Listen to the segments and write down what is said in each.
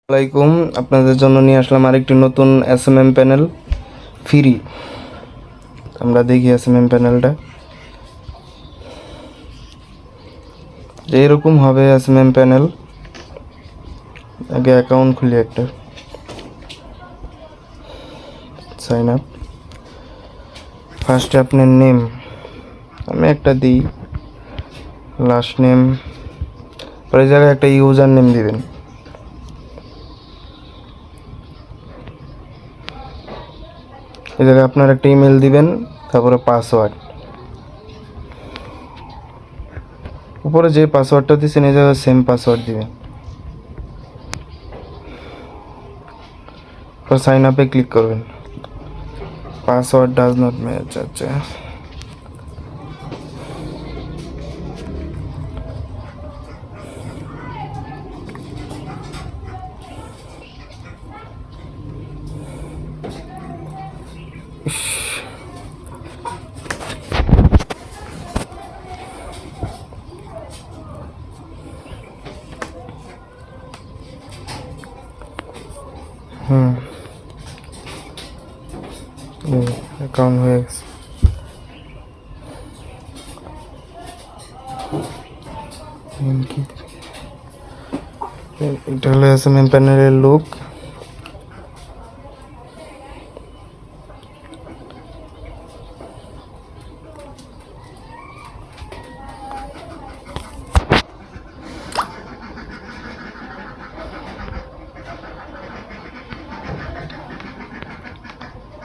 আসসালামাইকুম, আপনাদের জন্য নিয়ে আসলাম আরেকটি নতুন এসএমএম প্যানেল ফ্রি। আমরা দেখি এসএমএম প্যানেলটা যে এরকম হবে। এসএমএম প্যানেল আগে অ্যাকাউন্ট খুলি, একটা সাইন আপ। ফার্স্টে আপনার নেম আমি একটা দিই, লাস্ট নেম, পরে এই জায়গায় একটা ইউজার নেম দিবেন। এই জায়গায় আপনার একটা ইমেল দিবেন, তারপরে পাসওয়ার্ড, উপরে যে পাসওয়ার্ডটা দিচ্ছেন এই জায়গায় সেম পাসওয়ার্ড দিবেন। পর সাইন আপে ক্লিক করবেন। Password does not match. আচ্ছা, অ্যাকাউন্ট হয়ে গেছে। এটা হলো এসএমএম প্যানেলের লুক।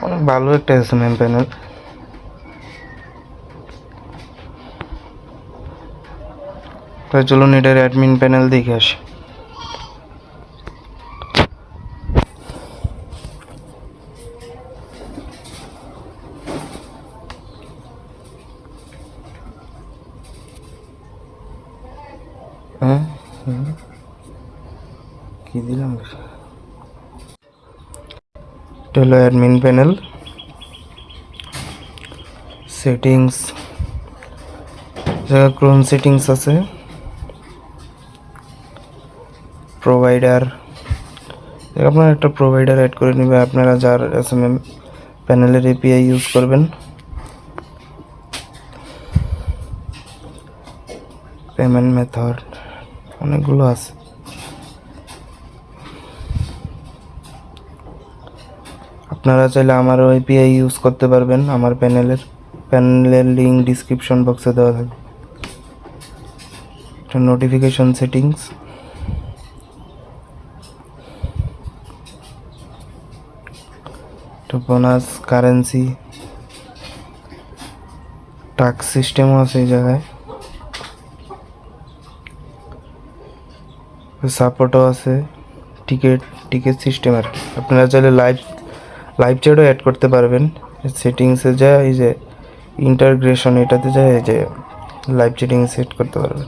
অনেক ভালো একটা এসএমএম প্যানেল। তাই চলুন এটার অ্যাডমিন প্যানেল দেখে আসি। হ্যাঁ, কি দিলাম? এটা হলো অ্যাডমিন প্যানেল। সেটিংস, জায়গা ক্রোম সেটিংস আছে। প্রোভাইডার, আপনার একটা প্রোভাইডার অ্যাড করে নেবে আপনারা যার এসএমএম প্যানেলের এপিআই ইউজ করবেন। পেমেন্ট মেথড অনেকগুলো আছে। আপনারা চাইলে আমারও এপিআই ইউজ করতে পারবেন। আমার প্যানেলের লিঙ্ক ডিসক্রিপশন বক্সে দেওয়া থাকবে। এটা নোটিফিকেশন সেটিংস, এটা বোনাস, কারেন্সি, টাস্ক সিস্টেমও আছে এই জায়গায়, সাপোর্টও আছে, টিকেট সিস্টেম আর কি। আপনারা চাইলে লাইভ চ্যাটও অ্যাড করতে পারবেন। সেটিংসে যায় এই যে ইন্টারগ্রেশন, এটাতে যায় এই যে লাইভ চ্যাটিং সেট করতে পারবেন।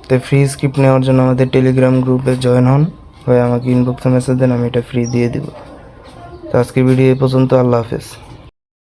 তো ফ্রি স্ক্রিপ্ট নেওয়ার জন্য আমাদের টেলিগ্রাম গ্রুপে জয়েন হন, হয়ে আমাকে ইনবক্সে মেসেজ দেন, আমি এটা ফ্রি দিয়ে দিব। তো আজকের ভিডিও এই পর্যন্ত। আল্লাহ হাফেজ।